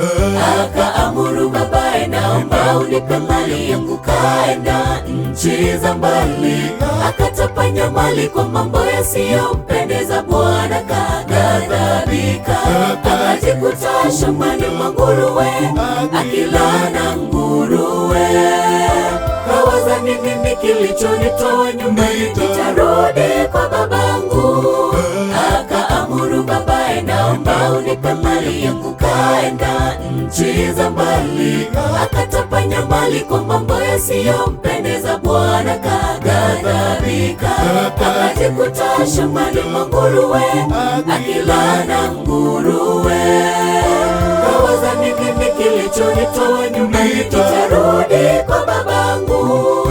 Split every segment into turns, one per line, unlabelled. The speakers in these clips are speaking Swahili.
Akaamuru babaye, naomba unipe mali yangu, kaenda nchi za mbali. Akatapanya mali kwa mambo yasiyompendeza Bwana, kaghadhabika. Akajikuta shambani mwa nguruwe, akila na nguruwe. Kawaza, ni nini kilichonitoa nyumbani? Nitarudi kwa babangu. Akaamuru babaye, naomba unipe mali yangu, kaenda nchi za mbali. Akatapanya mali kwa mambo yasiyompendeza Bwana, kaghadhabika. Akajikuta shambani mwa nguruwe, akila na nguruwe. Kawaza, ni nini kilichonitoa nyumbani? Nitarudi kwa babangu.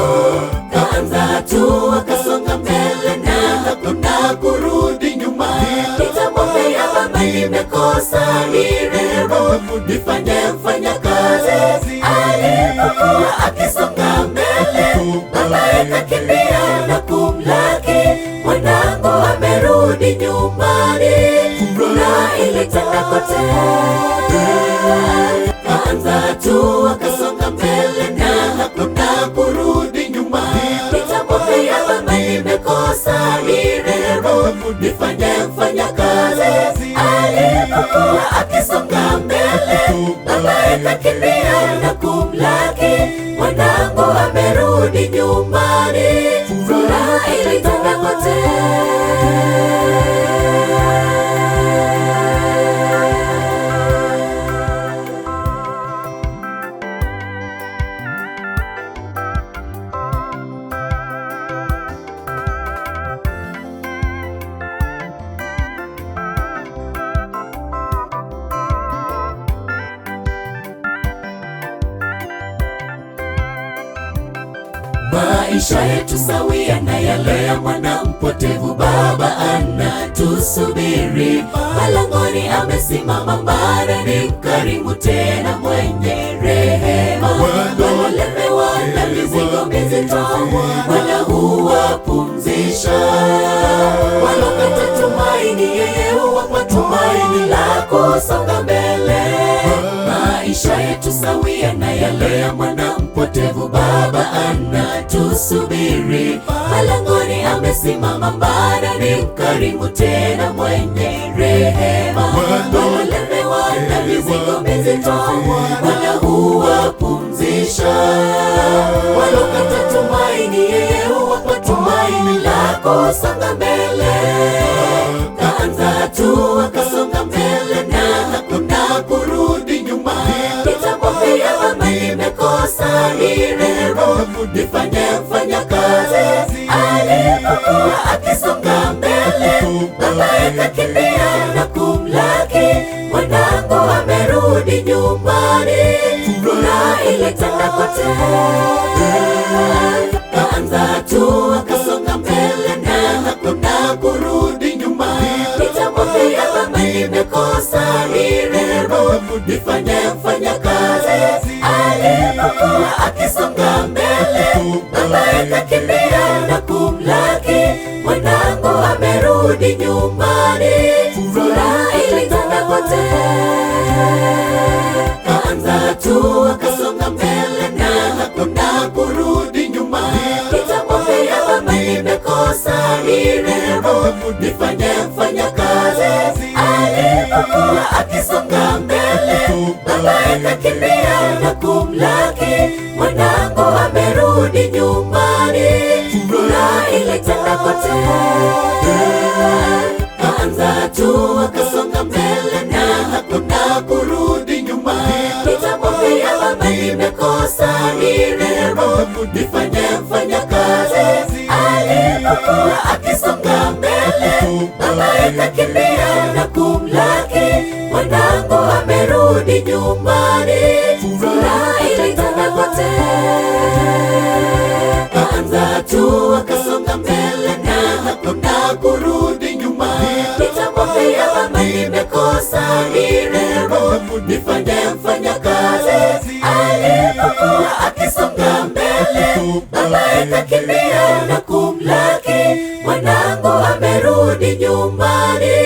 Kaanza hatua, akasonga mbele na hakuna kurudi nyuma. Nitamwambia baba, nimekosa, nirehemu, nifanye mfanyakazi. Alipokuwa akisonga mbele, babaye kakimbia na kumlaki. Mwanangu amerudi nyumbani. Furaha ilitanda kote. Kaanza hatua, akasonga mbele na hakuna kurudi nyuma. Nitamwambia baba, nimekosa, nirehemu, nifanye mfanyakazi. Alipokuwa akisonga mbele, babaye kakimbia na kumlaki. Mwanangu amerudi nyumbani. Furaha ilitanda kote. Maisha yetu sawia na yale ya mwana mpotevu. Baba anatusubiri malangoni, amesimama mbara, ni mkarimu tena mwenye rehema. Walemewa na mizigo mizito, Bwana huwapumzisha. Walokata tumaini, yeye huwapa tumaini la kusonga mbele. Maisha yetu sawia na yale ya mwana mpotevu. Baba anatusubiri malangoni, amesimama mbara, ni mkarimu tena mwenye rehema. Walemewa na mizigo mizito, Bwana huwapumzisha. Walokata tumaini, yeye huwapa tumaini la kusonga mbele. Kaanza hatua, akasonga mbele na hakuna kurudi nyuma. Nitamwambia baba, nimekosa, nirehemu, nifanye mfanyakazi. Alipokuwa akisonga mbele, babaye kakimbia na kumlaki. Mwanangu amerudi nyumbani. Furaha ilitanda kote. Kaanza hatua, akasonga mbele na hakuna kurudi nyuma. Nitamwambia baba, nimekosa, nirehemu, nifanye mfanyakazi. Alipokuwa akisonga mbele, babaye kakimbia na kumlaki. Mwanangu amerudi nyumbani. Furaha ilitanda kote. Kaanza hatua, akasonga mbele na hakuna kurudi nyuma. Nitamwambia baba, nimekosa, nirehemu, nifanye mfanyakazi. Alipokuwa akisonga mbele, babaye kakimbia na kumlaki. Mwanangu amerudi nyumbani. Furaha ilitanda kote. Kaanza hatua, akasonga mbele na hakuna kurudi nyuma. Nitamwambia baba, nimekosa, nirehemu, nifanye mfanyakazi. Alipokuwa akisonga mbele, babaye kakimbia na kumlaki. Mwanangu amerudi nyumbani. Furaha ilitanda kote. Kaanza hatua, akasonga mbele na hakuna kurudi nyuma. Nitamwambia baba, nimekosa, nirehemu, nifanye mfanyakazi. Alipokuwa akisonga mbele, babaye kakimbia na kumlaki. Mwanangu amerudi nyumbani.